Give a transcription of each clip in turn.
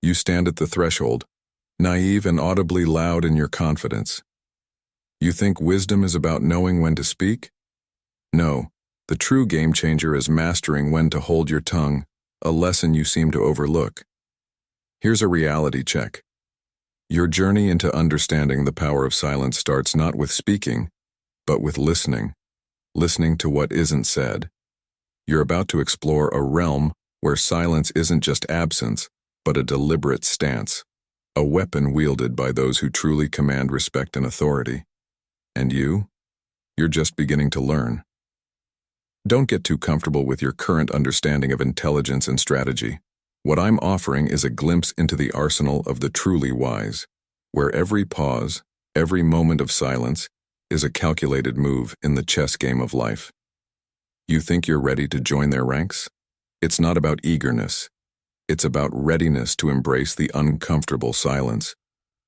You stand at the threshold, naive and audibly loud in your confidence. You think wisdom is about knowing when to speak? No, the true game changer is mastering when to hold your tongue, a lesson you seem to overlook. Here's a reality check. Your journey into understanding the power of silence starts not with speaking, but with listening to what isn't said. You're about to explore a realm where silence isn't just absence, but a deliberate stance, a weapon wielded by those who truly command respect and authority. And you're just beginning to learn. Don't get too comfortable with your current understanding of intelligence and strategy. What I'm offering is a glimpse into the arsenal of the truly wise, where every pause, every moment of silence, is a calculated move in the chess game of life. You think you're ready to join their ranks? It's not about eagerness. It's about readiness to embrace the uncomfortable silence,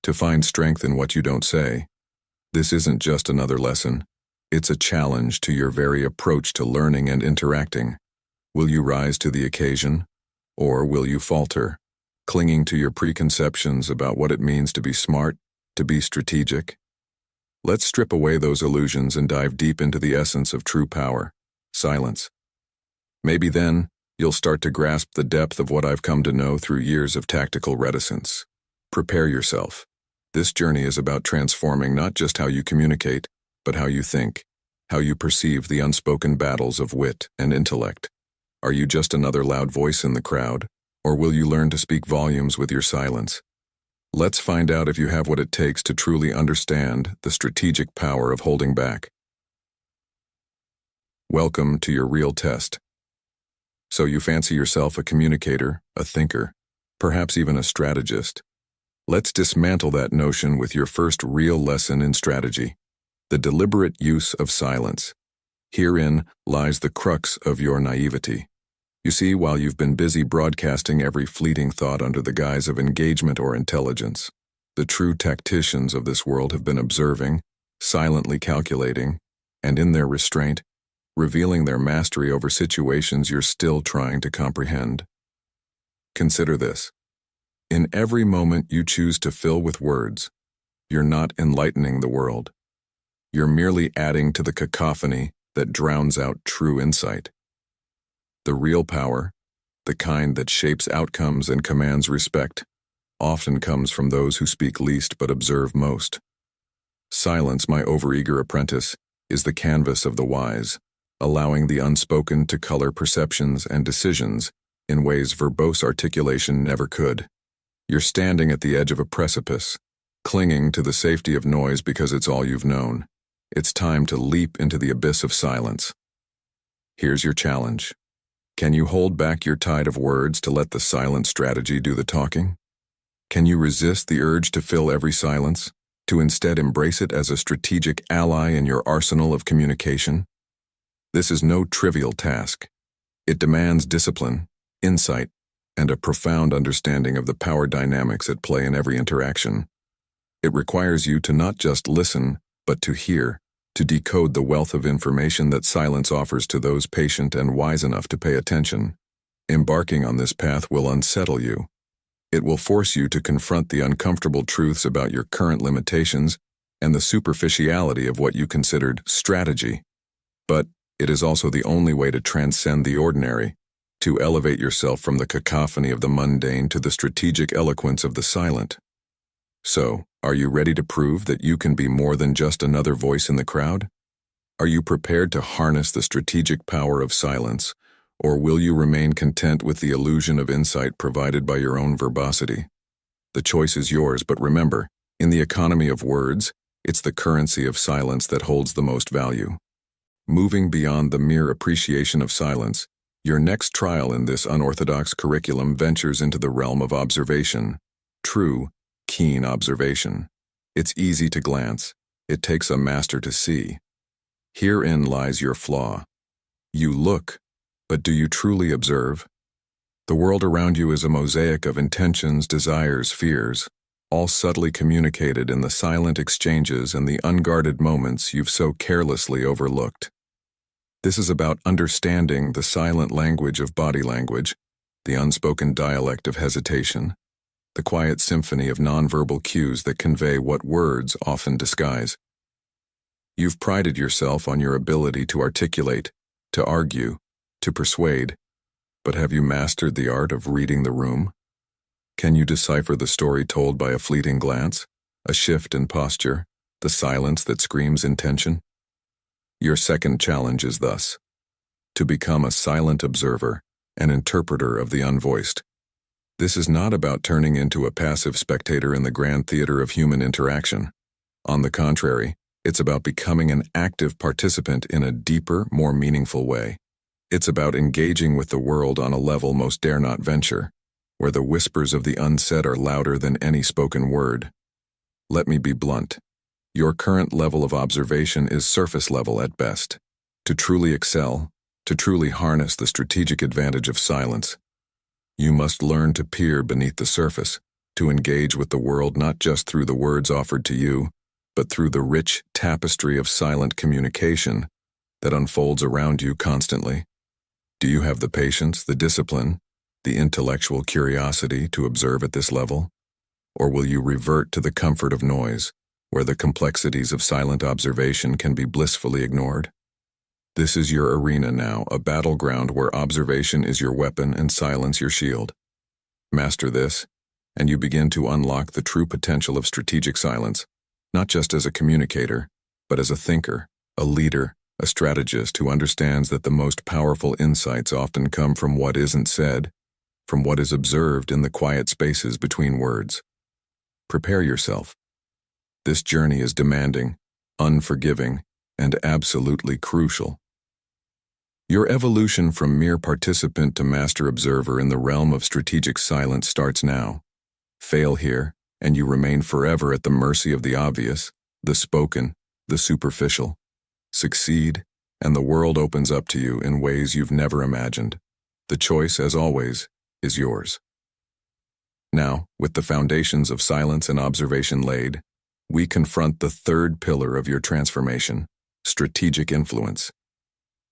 to find strength in what you don't say. This isn't just another lesson. It's a challenge to your very approach to learning and interacting. Will you rise to the occasion, or will you falter, clinging to your preconceptions about what it means to be smart, to be strategic? Let's strip away those illusions and dive deep into the essence of true power, silence. Maybe then, you'll start to grasp the depth of what I've come to know through years of tactical reticence. Prepare yourself. This journey is about transforming not just how you communicate, but how you think, how you perceive the unspoken battles of wit and intellect. Are you just another loud voice in the crowd, or will you learn to speak volumes with your silence? Let's find out if you have what it takes to truly understand the strategic power of holding back. Welcome to your real test. So you fancy yourself a communicator, a thinker, perhaps even a strategist. Let's dismantle that notion with your first real lesson in strategy, the deliberate use of silence. Herein lies the crux of your naivety. You see, while you've been busy broadcasting every fleeting thought under the guise of engagement or intelligence, the true tacticians of this world have been observing, silently calculating, and in their restraint, revealing their mastery over situations you're still trying to comprehend. Consider this. In every moment you choose to fill with words, you're not enlightening the world. You're merely adding to the cacophony that drowns out true insight. The real power, the kind that shapes outcomes and commands respect, often comes from those who speak least but observe most. Silence, my overeager apprentice, is the canvas of the wise, allowing the unspoken to color perceptions and decisions in ways verbose articulation never could. You're standing at the edge of a precipice, clinging to the safety of noise because it's all you've known. It's time to leap into the abyss of silence. Here's your challenge. Can you hold back your tide of words to let the silent strategy do the talking? Can you resist the urge to fill every silence, to instead embrace it as a strategic ally in your arsenal of communication? This is no trivial task. It demands discipline, insight, and a profound understanding of the power dynamics at play in every interaction. It requires you to not just listen, but to hear, to decode the wealth of information that silence offers to those patient and wise enough to pay attention. Embarking on this path will unsettle you. It will force you to confront the uncomfortable truths about your current limitations and the superficiality of what you considered strategy. But it is also the only way to transcend the ordinary, to elevate yourself from the cacophony of the mundane to the strategic eloquence of the silent. So, are you ready to prove that you can be more than just another voice in the crowd? Are you prepared to harness the strategic power of silence, or will you remain content with the illusion of insight provided by your own verbosity? The choice is yours, but remember, in the economy of words, it's the currency of silence that holds the most value. Moving beyond the mere appreciation of silence, your next trial in this unorthodox curriculum ventures into the realm of observation, true, keen observation. It's easy to glance. It takes a master to see. Herein lies your flaw. You look, but do you truly observe? The world around you is a mosaic of intentions, desires, fears, all subtly communicated in the silent exchanges and the unguarded moments you've so carelessly overlooked. This is about understanding the silent language of body language, the unspoken dialect of hesitation, the quiet symphony of nonverbal cues that convey what words often disguise. You've prided yourself on your ability to articulate, to argue, to persuade, but have you mastered the art of reading the room? Can you decipher the story told by a fleeting glance, a shift in posture, the silence that screams intention? Your second challenge is thus: to become a silent observer, an interpreter of the unvoiced. This is not about turning into a passive spectator in the grand theater of human interaction. On the contrary, it's about becoming an active participant in a deeper, more meaningful way. It's about engaging with the world on a level most dare not venture, where the whispers of the unsaid are louder than any spoken word. Let me be blunt. Your current level of observation is surface level at best. To truly excel, to truly harness the strategic advantage of silence, you must learn to peer beneath the surface, to engage with the world not just through the words offered to you, but through the rich tapestry of silent communication that unfolds around you constantly. Do you have the patience, the discipline, the intellectual curiosity to observe at this level? Or will you revert to the comfort of noise, where the complexities of silent observation can be blissfully ignored? This is your arena now, a battleground where observation is your weapon and silence your shield. Master this, and you begin to unlock the true potential of strategic silence, not just as a communicator, but as a thinker, a leader, a strategist who understands that the most powerful insights often come from what isn't said, from what is observed in the quiet spaces between words. Prepare yourself. This journey is demanding, unforgiving, and absolutely crucial. Your evolution from mere participant to master observer in the realm of strategic silence starts now. Fail here, and you remain forever at the mercy of the obvious, the spoken, the superficial. Succeed, and the world opens up to you in ways you've never imagined. The choice, as always, is yours. Now, with the foundations of silence and observation laid, we confront the third pillar of your transformation: strategic influence.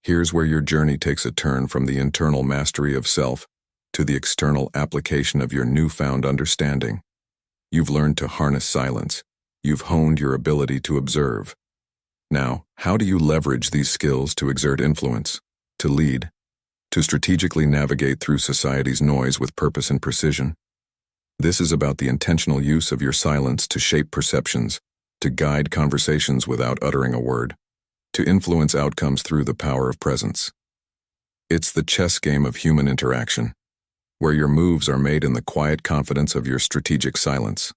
Here's where your journey takes a turn from the internal mastery of self to the external application of your newfound understanding. You've learned to harness silence. You've honed your ability to observe. Now, how do you leverage these skills to exert influence, to lead, to strategically navigate through society's noise with purpose and precision? This is about the intentional use of your silence to shape perceptions, to guide conversations without uttering a word, to influence outcomes through the power of presence. It's the chess game of human interaction, where your moves are made in the quiet confidence of your strategic silence.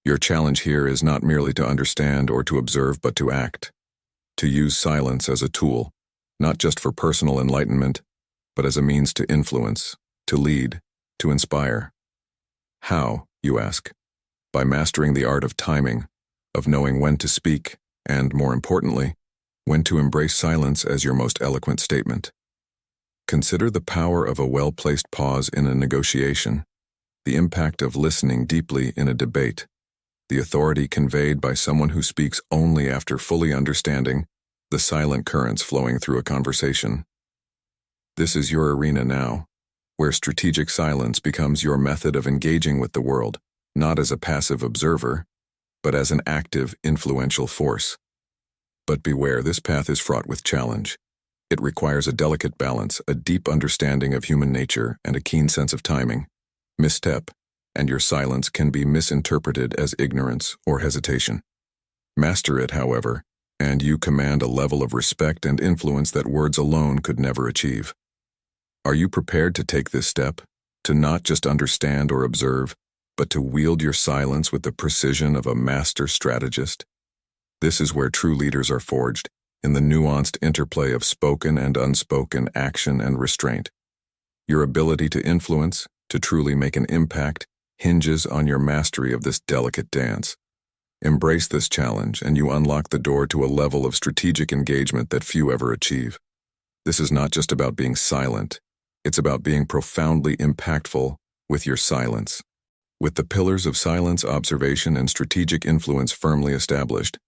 Your challenge here is not merely to understand or to observe, but to act, to use silence as a tool, not just for personal enlightenment, but as a means to influence, to lead, to inspire. How, you ask? By mastering the art of timing, of knowing when to speak, and, more importantly, when to embrace silence as your most eloquent statement. Consider the power of a well-placed pause in a negotiation, the impact of listening deeply in a debate, the authority conveyed by someone who speaks only after fully understanding the silent currents flowing through a conversation. This is your arena now, where strategic silence becomes your method of engaging with the world, not as a passive observer, but as an active, influential force. But beware, this path is fraught with challenge. It requires a delicate balance, a deep understanding of human nature, and a keen sense of timing. Misstep, and your silence can be misinterpreted as ignorance or hesitation. Master it, however, and you command a level of respect and influence that words alone could never achieve. Are you prepared to take this step, to not just understand or observe, but to wield your silence with the precision of a master strategist? This is where true leaders are forged, in the nuanced interplay of spoken and unspoken action and restraint. Your ability to influence, to truly make an impact, hinges on your mastery of this delicate dance. Embrace this challenge, and you unlock the door to a level of strategic engagement that few ever achieve. This is not just about being silent. It's about being profoundly impactful with your silence. With the pillars of silence, observation, and strategic influence firmly established,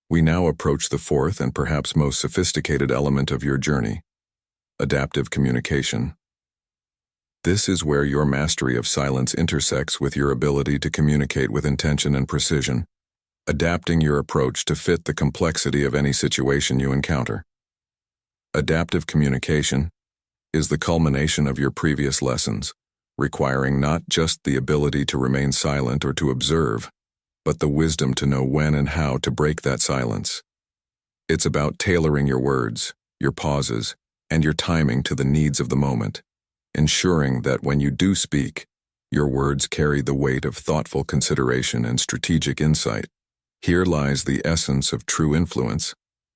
we now approach the fourth and perhaps most sophisticated element of your journey: adaptive communication. This is where your mastery of silence intersects with your ability to communicate with intention and precision, adapting your approach to fit the complexity of any situation you encounter. Adaptive communication is the culmination of your previous lessons, requiring not just the ability to remain silent or to observe, but the wisdom to know when and how to break that silence. It's about tailoring your words, your pauses, and your timing to the needs of the moment, ensuring that when you do speak, your words carry the weight of thoughtful consideration and strategic insight. Here lies the essence of true influence,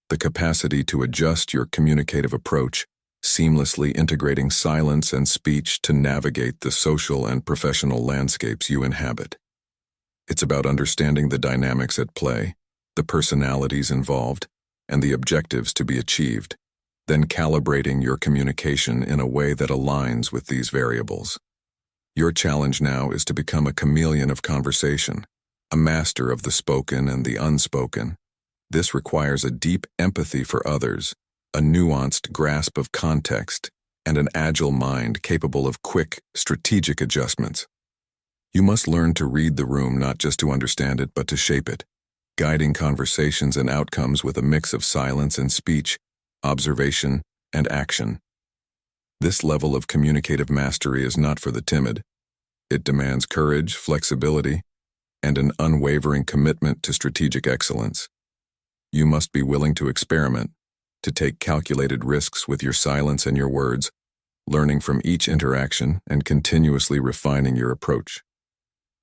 the capacity to adjust your communicative approach, seamlessly integrating silence and speech to navigate the social and professional landscapes you inhabit. It's about understanding the dynamics at play, the personalities involved, and the objectives to be achieved, then calibrating your communication in a way that aligns with these variables. Your challenge now is to become a chameleon of conversation, a master of the spoken and the unspoken. This requires a deep empathy for others, a nuanced grasp of context, and an agile mind capable of quick, strategic adjustments. You must learn to read the room not just to understand it but to shape it, guiding conversations and outcomes with a mix of silence and speech, observation and action. This level of communicative mastery is not for the timid. It demands courage, flexibility, and an unwavering commitment to strategic excellence. You must be willing to experiment, to take calculated risks with your silence and your words, learning from each interaction and continuously refining your approach.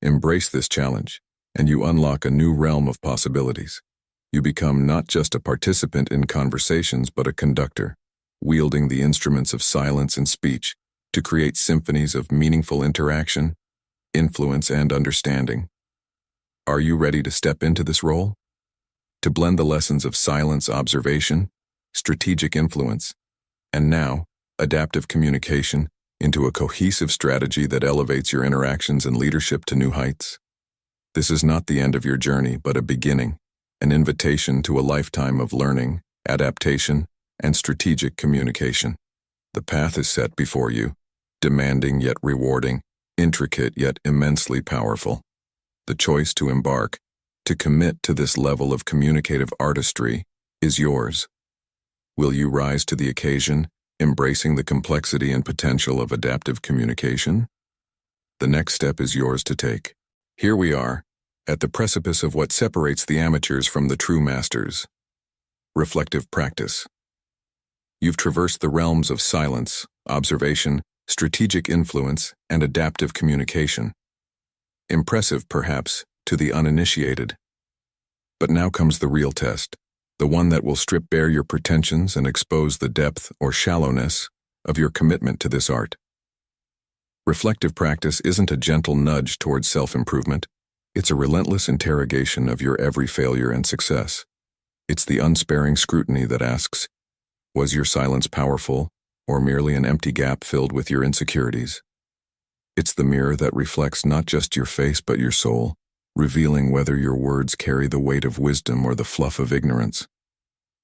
Embrace this challenge, and you unlock a new realm of possibilities. You become not just a participant in conversations but a conductor, wielding the instruments of silence and speech to create symphonies of meaningful interaction, influence, and understanding. Are you ready to step into this role? To blend the lessons of silence, observation, strategic influence, and now, adaptive communication into a cohesive strategy that elevates your interactions and leadership to new heights? This is not the end of your journey, but a beginning, an invitation to a lifetime of learning, adaptation, and strategic communication. The path is set before you, demanding yet rewarding, intricate yet immensely powerful. The choice to embark, to commit to this level of communicative artistry, is yours. Will you rise to the occasion, embracing the complexity and potential of adaptive communication? The next step is yours to take. Here we are, at the precipice of what separates the amateurs from the true masters. Reflective practice. You've traversed the realms of silence, observation, strategic influence, and adaptive communication. Impressive, perhaps, to the uninitiated. But now comes the real test, the one that will strip bare your pretensions and expose the depth or shallowness of your commitment to this art. Reflective practice isn't a gentle nudge towards self-improvement. It's a relentless interrogation of your every failure and success. It's the unsparing scrutiny that asks, was your silence powerful, or merely an empty gap filled with your insecurities? It's the mirror that reflects not just your face but your soul, revealing whether your words carry the weight of wisdom or the fluff of ignorance.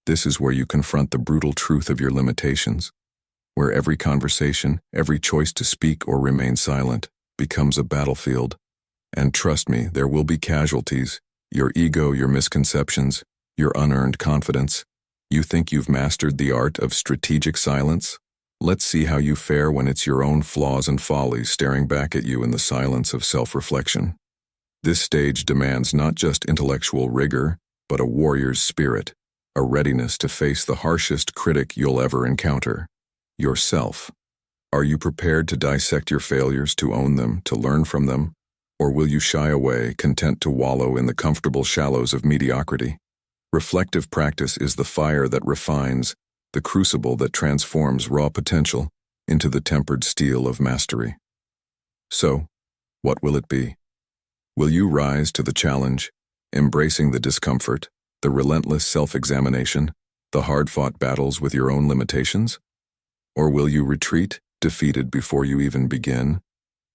This is where you confront the brutal truth of your limitations, where every conversation, every choice to speak or remain silent, becomes a battlefield. And trust me, there will be casualties, your ego, your misconceptions, your unearned confidence. You think you've mastered the art of strategic silence? Let's see how you fare when it's your own flaws and follies staring back at you in the silence of self-reflection. This stage demands not just intellectual rigor, but a warrior's spirit, a readiness to face the harshest critic you'll ever encounter, yourself. Are you prepared to dissect your failures, to own them, to learn from them? Or will you shy away, content to wallow in the comfortable shallows of mediocrity? Reflective practice is the fire that refines, the crucible that transforms raw potential into the tempered steel of mastery. So, what will it be? Will you rise to the challenge, embracing the discomfort, the relentless self-examination, the hard-fought battles with your own limitations? Or will you retreat, defeated before you even begin,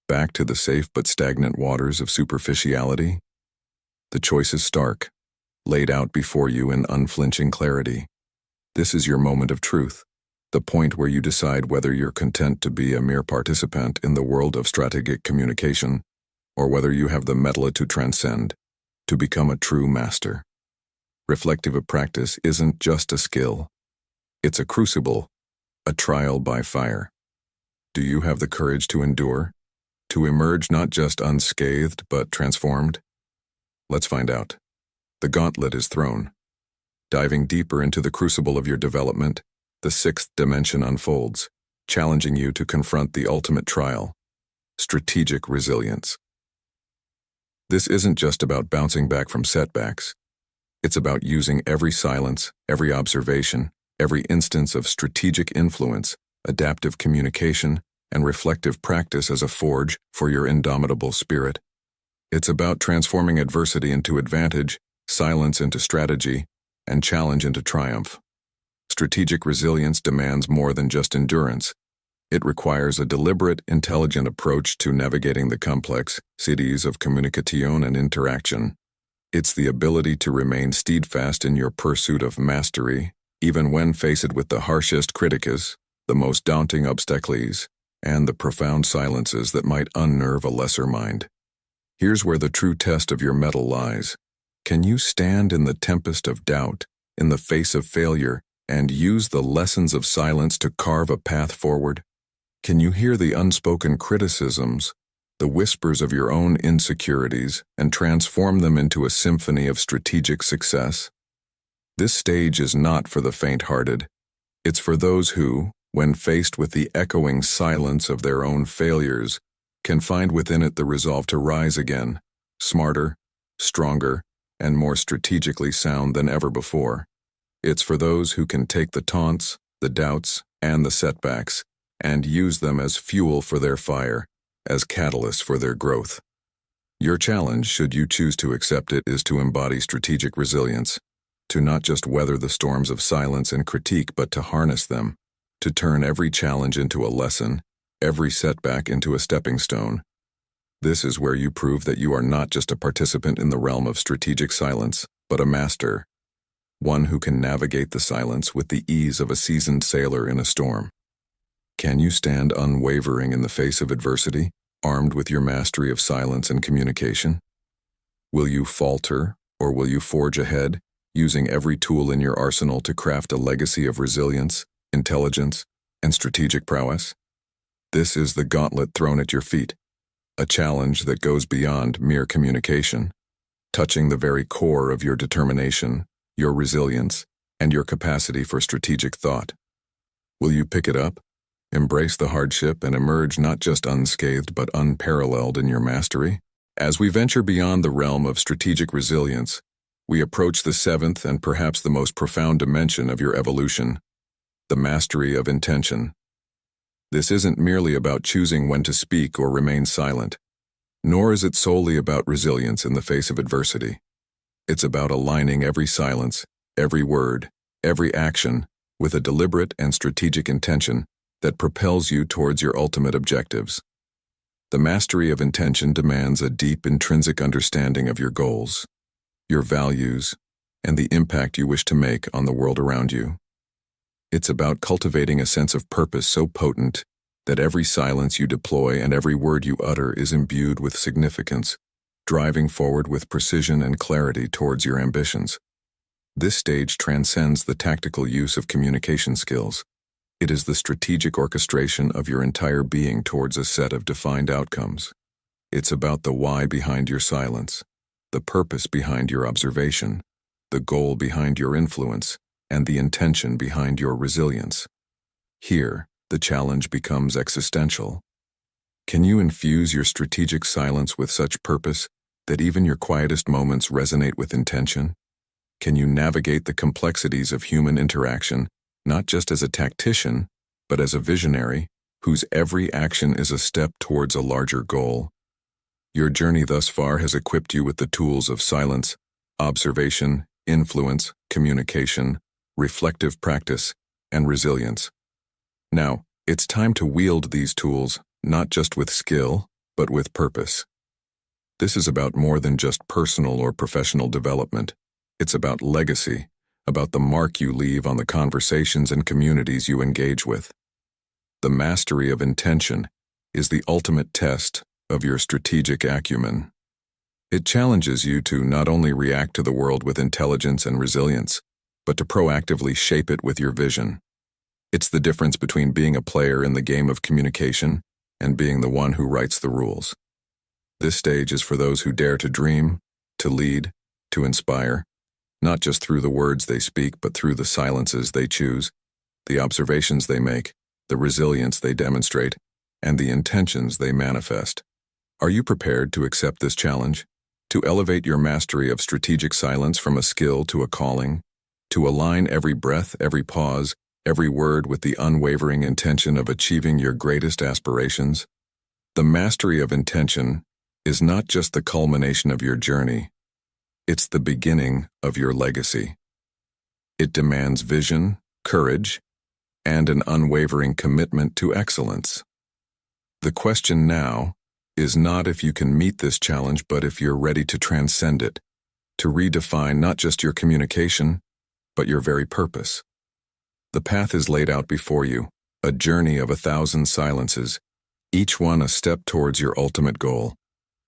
back to the safe but stagnant waters of superficiality? The choice is stark, laid out before you in unflinching clarity. This is your moment of truth, the point where you decide whether you're content to be a mere participant in the world of strategic communication, or whether you have the mettle to transcend, to become a true master. Reflective practice isn't just a skill. It's a crucible, a trial by fire. Do you have the courage to endure? To emerge not just unscathed, but transformed? Let's find out. The gauntlet is thrown. Diving deeper into the crucible of your development, the sixth dimension unfolds, challenging you to confront the ultimate trial: strategic resilience. This isn't just about bouncing back from setbacks. It's about using every silence, every observation, every instance of strategic influence, adaptive communication, and reflective practice as a forge for your indomitable spirit. It's about transforming adversity into advantage, silence into strategy, and challenge into triumph. Strategic resilience demands more than just endurance. It requires a deliberate, intelligent approach to navigating the complex cities of communication and interaction. It's the ability to remain steadfast in your pursuit of mastery, even when faced with the harshest critiques, the most daunting obstacles, and the profound silences that might unnerve a lesser mind. Here's where the true test of your mettle lies. Can you stand in the tempest of doubt, in the face of failure, and use the lessons of silence to carve a path forward? Can you hear the unspoken criticisms, the whispers of your own insecurities, and transform them into a symphony of strategic success? This stage is not for the faint-hearted. It's for those who, when faced with the echoing silence of their own failures, can find within it the resolve to rise again, smarter, stronger, and more strategically sound than ever before. It's for those who can take the taunts, the doubts, and the setbacks, and use them as fuel for their fire, as catalysts for their growth. Your challenge, should you choose to accept it, is to embody strategic resilience, to not just weather the storms of silence and critique, but to harness them, to turn every challenge into a lesson, every setback into a stepping stone. This is where you prove that you are not just a participant in the realm of strategic silence, but a master, one who can navigate the silence with the ease of a seasoned sailor in a storm. Can you stand unwavering in the face of adversity, armed with your mastery of silence and communication? Will you falter, or will you forge ahead, using every tool in your arsenal to craft a legacy of resilience, intelligence, and strategic prowess? This is the gauntlet thrown at your feet, a challenge that goes beyond mere communication, touching the very core of your determination, your resilience, and your capacity for strategic thought. Will you pick it up, embrace the hardship, and emerge not just unscathed but unparalleled in your mastery? As we venture beyond the realm of strategic resilience, we approach the seventh and perhaps the most profound dimension of your evolution, the mastery of intention. This isn't merely about choosing when to speak or remain silent, nor is it solely about resilience in the face of adversity. It's about aligning every silence, every word, every action with a deliberate and strategic intention that propels you towards your ultimate objectives. The mastery of intention demands a deep intrinsic understanding of your goals, your values, and the impact you wish to make on the world around you. It's about cultivating a sense of purpose so potent that every silence you deploy and every word you utter is imbued with significance, driving forward with precision and clarity towards your ambitions. This stage transcends the tactical use of communication skills. It is the strategic orchestration of your entire being towards a set of defined outcomes. It's about the why behind your silence, the purpose behind your observation, the goal behind your influence, and the intention behind your resilience. Here, the challenge becomes existential. Can you infuse your strategic silence with such purpose that even your quietest moments resonate with intention? Can you navigate the complexities of human interaction, not just as a tactician, but as a visionary, whose every action is a step towards a larger goal? Your journey thus far has equipped you with the tools of silence, observation, influence, communication, reflective practice, and resilience. Now, it's time to wield these tools, not just with skill, but with purpose. This is about more than just personal or professional development. It's about legacy, about the mark you leave on the conversations and communities you engage with. The mastery of intention is the ultimate test of your strategic acumen. It challenges you to not only react to the world with intelligence and resilience, but to proactively shape it with your vision. It's the difference between being a player in the game of communication and being the one who writes the rules. This stage is for those who dare to dream, to lead, to inspire, not just through the words they speak, but through the silences they choose, the observations they make, the resilience they demonstrate, and the intentions they manifest. Are you prepared to accept this challenge? To elevate your mastery of strategic silence from a skill to a calling? To align every breath, every pause, every word with the unwavering intention of achieving your greatest aspirations? The mastery of intention is not just the culmination of your journey, it's the beginning of your legacy. It demands vision, courage, and an unwavering commitment to excellence. The question now is not if you can meet this challenge, but if you're ready to transcend it, to redefine not just your communication, but your very purpose. The path is laid out before you, a journey of 1,000 silences, each one a step towards your ultimate goal.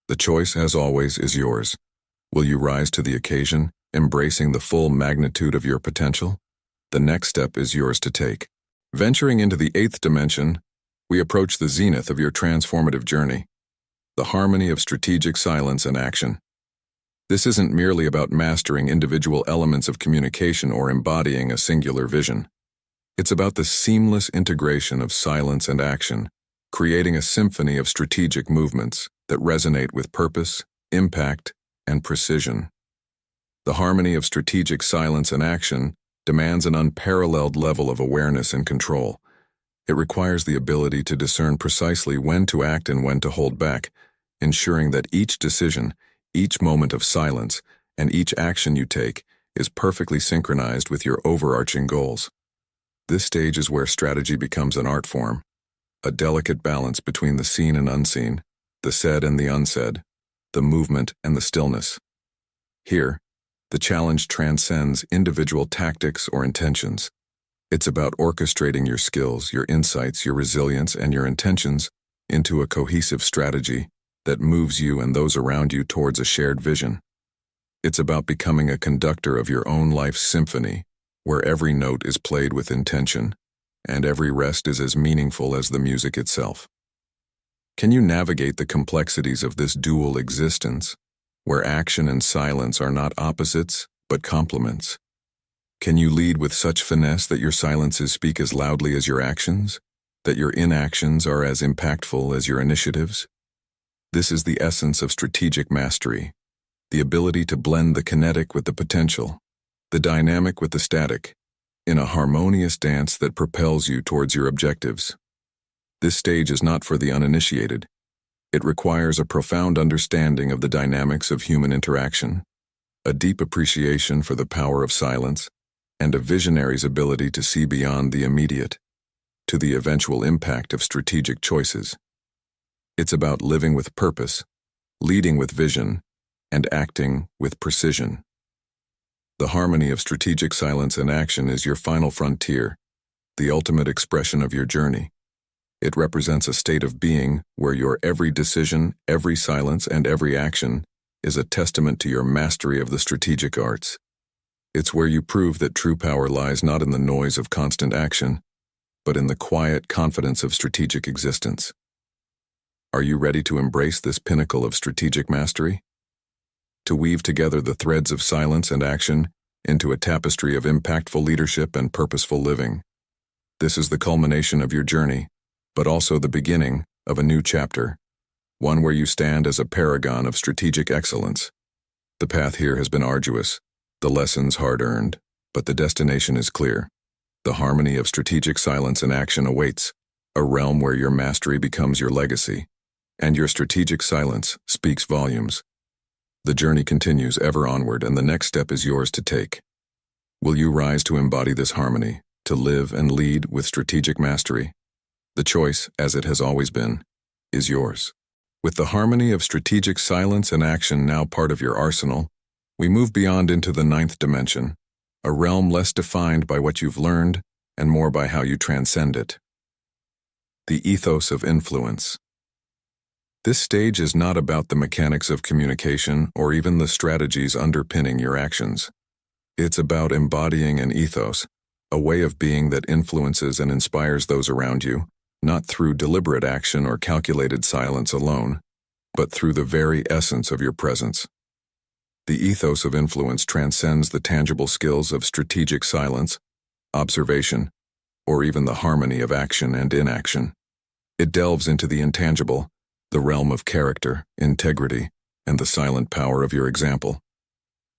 The choice, as always, is yours. Will you rise to the occasion, embracing the full magnitude of your potential? The next step is yours to take. Venturing into the 8th dimension, we approach the zenith of your transformative journey, the harmony of strategic silence and action. This isn't merely about mastering individual elements of communication or embodying a singular vision. It's about the seamless integration of silence and action, creating a symphony of strategic movements that resonate with purpose, impact, and precision. The harmony of strategic silence and action demands an unparalleled level of awareness and control. It requires the ability to discern precisely when to act and when to hold back, ensuring that each decision, each moment of silence, and each action you take is perfectly synchronized with your overarching goals. This stage is where strategy becomes an art form, a delicate balance between the seen and unseen, the said and the unsaid, the movement and the stillness. Here, the challenge transcends individual tactics or intentions. It's about orchestrating your skills, your insights, your resilience, and your intentions into a cohesive strategy that moves you and those around you towards a shared vision. It's about becoming a conductor of your own life's symphony, where every note is played with intention, and every rest is as meaningful as the music itself. Can you navigate the complexities of this dual existence, where action and silence are not opposites, but complements? Can you lead with such finesse that your silences speak as loudly as your actions, that your inactions are as impactful as your initiatives? This is the essence of strategic mastery, the ability to blend the kinetic with the potential, the dynamic with the static, in a harmonious dance that propels you towards your objectives. This stage is not for the uninitiated. It requires a profound understanding of the dynamics of human interaction, a deep appreciation for the power of silence, and a visionary's ability to see beyond the immediate, to the eventual impact of strategic choices. It's about living with purpose, leading with vision, and acting with precision. The harmony of strategic silence and action is your final frontier, the ultimate expression of your journey. It represents a state of being where your every decision, every silence, and every action is a testament to your mastery of the strategic arts. It's where you prove that true power lies not in the noise of constant action, but in the quiet confidence of strategic existence. Are you ready to embrace this pinnacle of strategic mastery? To weave together the threads of silence and action into a tapestry of impactful leadership and purposeful living. This is the culmination of your journey, but also the beginning of a new chapter, one where you stand as a paragon of strategic excellence. The path here has been arduous, the lessons hard-earned, but the destination is clear. The harmony of strategic silence and action awaits, a realm where your mastery becomes your legacy, and your strategic silence speaks volumes. The journey continues ever onward, and the next step is yours to take. Will you rise to embody this harmony, to live and lead with strategic mastery? The choice, as it has always been, is yours. With the harmony of strategic silence and action now part of your arsenal, we move beyond into the 9th dimension, a realm less defined by what you've learned and more by how you transcend it. The ethos of influence. This stage is not about the mechanics of communication or even the strategies underpinning your actions. It's about embodying an ethos, a way of being that influences and inspires those around you, not through deliberate action or calculated silence alone, but through the very essence of your presence. The ethos of influence transcends the tangible skills of strategic silence, observation, or even the harmony of action and inaction. It delves into the intangible, the realm of character, integrity, and the silent power of your example.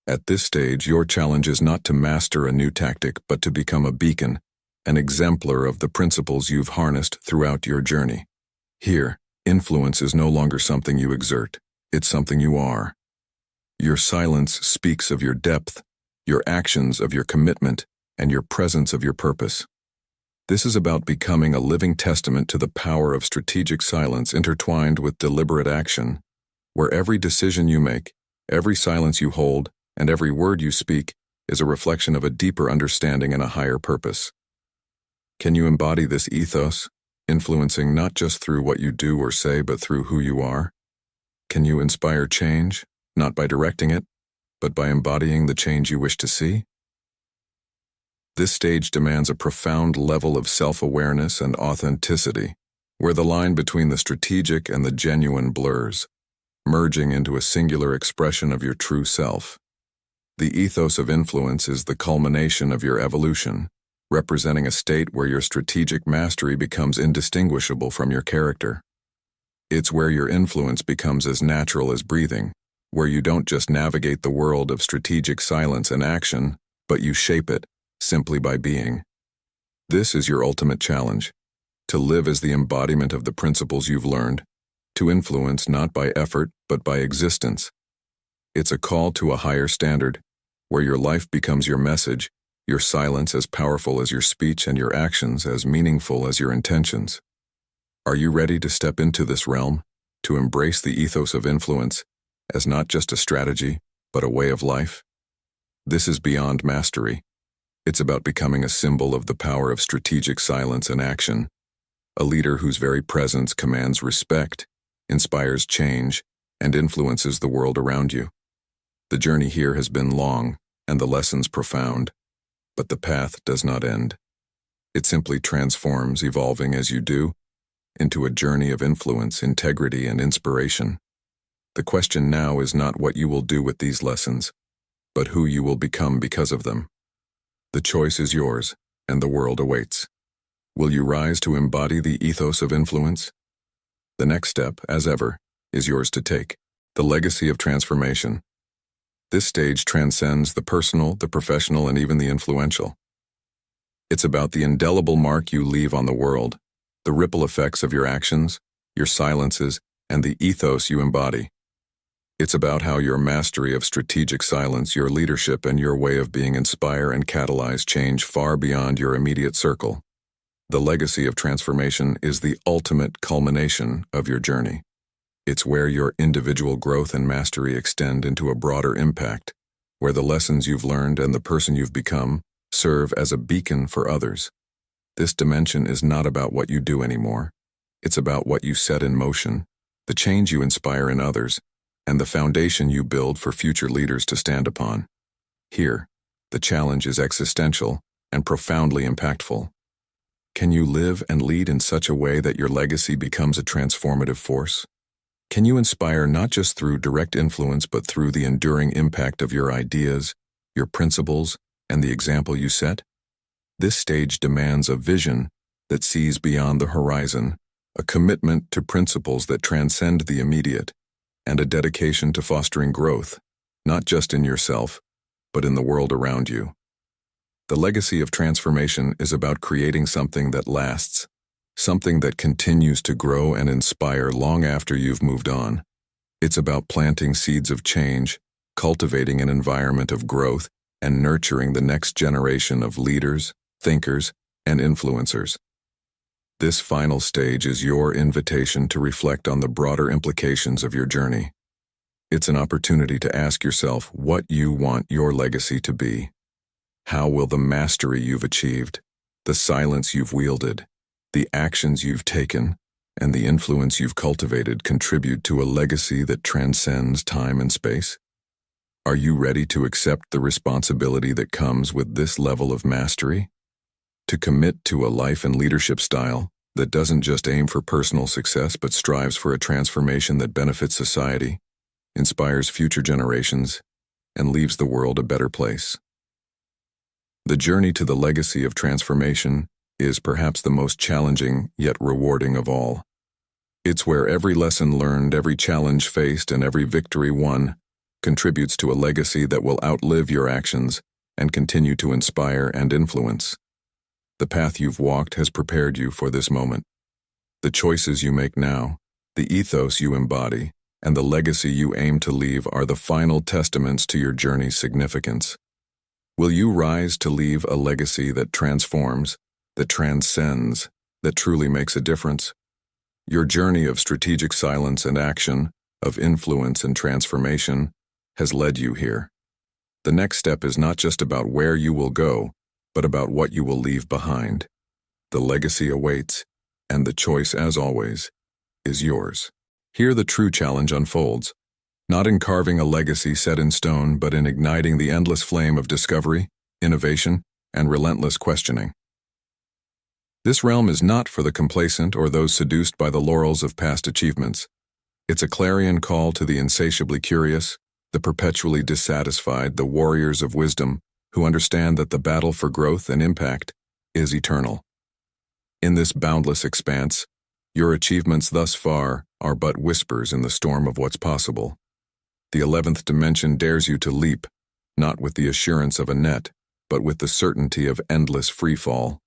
At this stage, your challenge is not to master a new tactic, but to become a beacon, an exemplar of the principles you've harnessed throughout your journey. Here, influence is no longer something you exert, it's something you are. Your silence speaks of your depth, your actions of your commitment, and your presence of your purpose. This is about becoming a living testament to the power of strategic silence intertwined with deliberate action, where every decision you make, every silence you hold, and every word you speak is a reflection of a deeper understanding and a higher purpose. Can you embody this ethos, influencing not just through what you do or say, but through who you are? Can you inspire change, not by directing it, but by embodying the change you wish to see? This stage demands a profound level of self-awareness and authenticity, where the line between the strategic and the genuine blurs, merging into a singular expression of your true self. The ethos of influence is the culmination of your evolution, representing a state where your strategic mastery becomes indistinguishable from your character. It's where your influence becomes as natural as breathing, where you don't just navigate the world of strategic silence and action, but you shape it, simply by being. This is your ultimate challenge, to live as the embodiment of the principles you've learned, to influence not by effort, but by existence. It's a call to a higher standard, where your life becomes your message, your silence as powerful as your speech and your actions as meaningful as your intentions. Are you ready to step into this realm, to embrace the ethos of influence as not just a strategy, but a way of life? This is beyond mastery. It's about becoming a symbol of the power of strategic silence and action, a leader whose very presence commands respect, inspires change, and influences the world around you. The journey here has been long, and the lessons profound, but the path does not end. It simply transforms, evolving as you do, into a journey of influence, integrity, and inspiration. The question now is not what you will do with these lessons, but who you will become because of them. The choice is yours, and the world awaits. Will you rise to embody the ethos of influence? The next step, as ever, is yours to take, the legacy of transformation. This stage transcends the personal, the professional, and even the influential. It's about the indelible mark you leave on the world, the ripple effects of your actions, your silences, and the ethos you embody. It's about how your mastery of strategic silence, your leadership, and your way of being inspire and catalyze change far beyond your immediate circle. The legacy of transformation is the ultimate culmination of your journey. It's where your individual growth and mastery extend into a broader impact, where the lessons you've learned and the person you've become serve as a beacon for others. This dimension is not about what you do anymore. It's about what you set in motion, the change you inspire in others, and the foundation you build for future leaders to stand upon. Here, the challenge is existential and profoundly impactful. Can you live and lead in such a way that your legacy becomes a transformative force? Can you inspire not just through direct influence, but through the enduring impact of your ideas, your principles, and the example you set? This stage demands a vision that sees beyond the horizon, a commitment to principles that transcend the immediate, and a dedication to fostering growth, not just in yourself, but in the world around you. The legacy of transformation is about creating something that lasts, something that continues to grow and inspire long after you've moved on. It's about planting seeds of change, cultivating an environment of growth, and nurturing the next generation of leaders, thinkers, and influencers. This final stage is your invitation to reflect on the broader implications of your journey. It's an opportunity to ask yourself what you want your legacy to be. How will the mastery you've achieved, the silence you've wielded, the actions you've taken, and the influence you've cultivated contribute to a legacy that transcends time and space? Are you ready to accept the responsibility that comes with this level of mastery? To commit to a life and leadership style that doesn't just aim for personal success but strives for a transformation that benefits society, inspires future generations, and leaves the world a better place. The journey to the legacy of transformation is perhaps the most challenging yet rewarding of all. It's where every lesson learned, every challenge faced, and every victory won contributes to a legacy that will outlive your actions and continue to inspire and influence. The path you've walked has prepared you for this moment. The choices you make now, the ethos you embody, and the legacy you aim to leave are the final testaments to your journey's significance. Will you rise to leave a legacy that transforms, that transcends, that truly makes a difference? Your journey of strategic silence and action, of influence and transformation, has led you here. The next step is not just about where you will go, but about what you will leave behind. The legacy awaits, and the choice, as always, is yours. Here the true challenge unfolds, not in carving a legacy set in stone, but in igniting the endless flame of discovery, innovation, and relentless questioning. This realm is not for the complacent or those seduced by the laurels of past achievements. It's a clarion call to the insatiably curious, the perpetually dissatisfied, the warriors of wisdom who understand that the battle for growth and impact is eternal. In this boundless expanse, your achievements thus far are but whispers in the storm of what's possible. The 11th dimension dares you to leap, not with the assurance of a net, but with the certainty of endless freefall.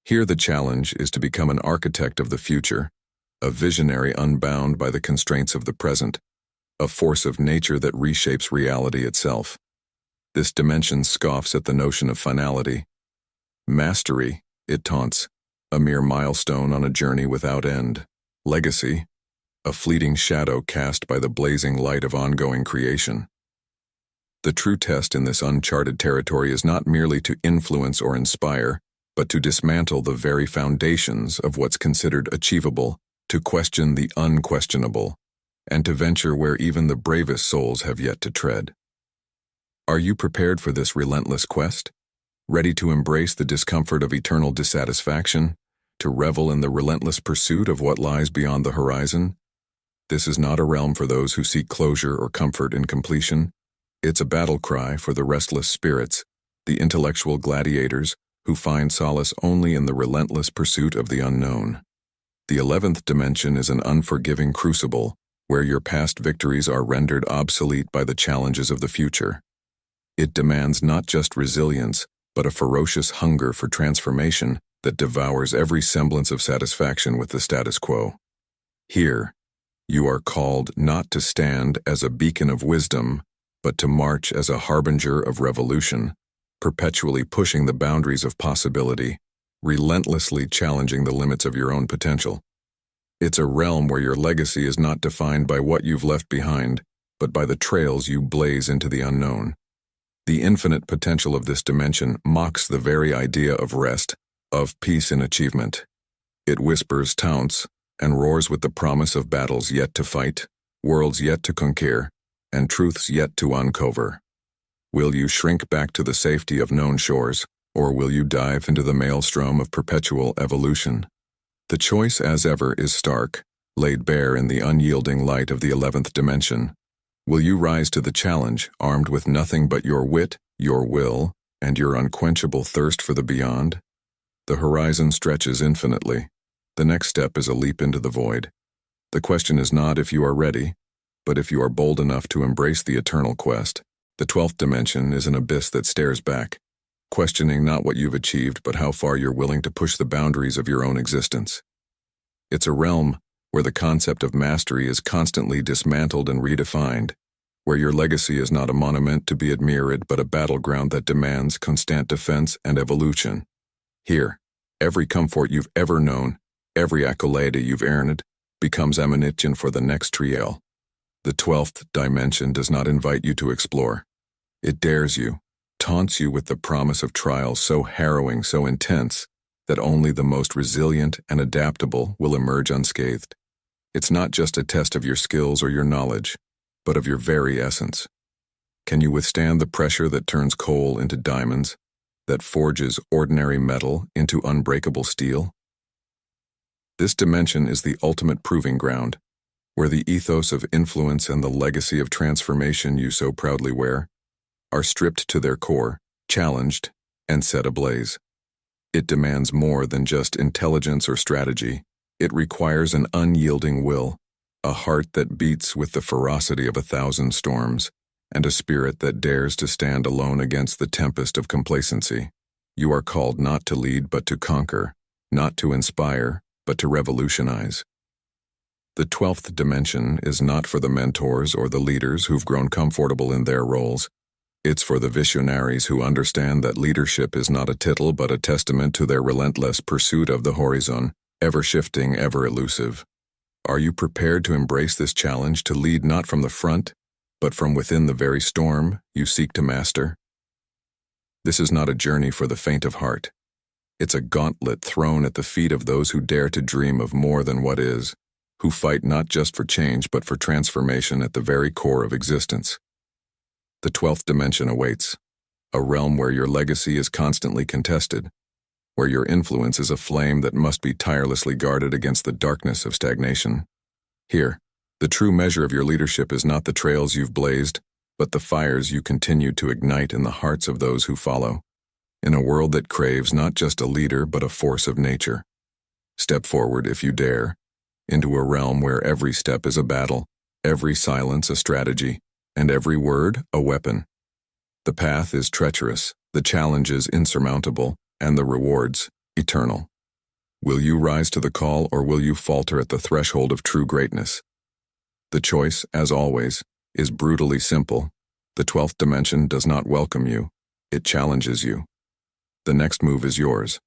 Here the challenge is to become an architect of the future, a visionary unbound by the constraints of the present, a force of nature that reshapes reality itself. This dimension scoffs at the notion of finality. Mastery, it taunts, a mere milestone on a journey without end. Legacy, a fleeting shadow cast by the blazing light of ongoing creation. The true test in this uncharted territory is not merely to influence or inspire, but to dismantle the very foundations of what's considered achievable, to question the unquestionable, and to venture where even the bravest souls have yet to tread. Are you prepared for this relentless quest? Ready to embrace the discomfort of eternal dissatisfaction, to revel in the relentless pursuit of what lies beyond the horizon? This is not a realm for those who seek closure or comfort in completion. It's a battle cry for the restless spirits, the intellectual gladiators who find solace only in the relentless pursuit of the unknown. The 11th dimension is an unforgiving crucible, where your past victories are rendered obsolete by the challenges of the future. It demands not just resilience, but a ferocious hunger for transformation that devours every semblance of satisfaction with the status quo. Here, you are called not to stand as a beacon of wisdom, but to march as a harbinger of revolution, perpetually pushing the boundaries of possibility, relentlessly challenging the limits of your own potential. It's a realm where your legacy is not defined by what you've left behind, but by the trails you blaze into the unknown. The infinite potential of this dimension mocks the very idea of rest, of peace in achievement. It whispers, taunts, and roars with the promise of battles yet to fight, worlds yet to conquer, and truths yet to uncover. Will you shrink back to the safety of known shores, or will you dive into the maelstrom of perpetual evolution? The choice, as ever, is stark, laid bare in the unyielding light of the 11th dimension. Will you rise to the challenge, armed with nothing but your wit, your will, and your unquenchable thirst for the beyond? The horizon stretches infinitely. The next step is a leap into the void. The question is not if you are ready, but if you are bold enough to embrace the eternal quest. The 12th dimension is an abyss that stares back, questioning not what you've achieved, but how far you're willing to push the boundaries of your own existence. It's a realm where the concept of mastery is constantly dismantled and redefined, where your legacy is not a monument to be admired, but a battleground that demands constant defense and evolution. Here, every comfort you've ever known, every accolade you've earned, becomes ammunition for the next trial. The 12th dimension does not invite you to explore. It dares you, taunts you with the promise of trials so harrowing, so intense, that only the most resilient and adaptable will emerge unscathed. It's not just a test of your skills or your knowledge, but of your very essence. Can you withstand the pressure that turns coal into diamonds, that forges ordinary metal into unbreakable steel? This dimension is the ultimate proving ground, where the ethos of influence and the legacy of transformation you so proudly wear are stripped to their core, challenged, and set ablaze. It demands more than just intelligence or strategy. It requires an unyielding will, a heart that beats with the ferocity of 1,000 storms, and a spirit that dares to stand alone against the tempest of complacency. You are called not to lead but to conquer, not to inspire but to revolutionize. The 12th dimension is not for the mentors or the leaders who've grown comfortable in their roles. It's for the visionaries who understand that leadership is not a title but a testament to their relentless pursuit of the horizon, ever shifting, ever elusive. Are you prepared to embrace this challenge to lead not from the front, but from within the very storm you seek to master? This is not a journey for the faint of heart. It's a gauntlet thrown at the feet of those who dare to dream of more than what is, who fight not just for change but for transformation at the very core of existence. The 12th dimension awaits, a realm where your legacy is constantly contested, where your influence is a flame that must be tirelessly guarded against the darkness of stagnation. Here, the true measure of your leadership is not the trails you've blazed, but the fires you continue to ignite in the hearts of those who follow. In a world that craves not just a leader but a force of nature, step forward if you dare, into a realm where every step is a battle, every silence a strategy, and every word a weapon. The path is treacherous, the challenge is insurmountable, and the rewards eternal. Will you rise to the call, or will you falter at the threshold of true greatness? The choice, as always, is brutally simple. The 12th dimension does not welcome you, it challenges you. The next move is yours.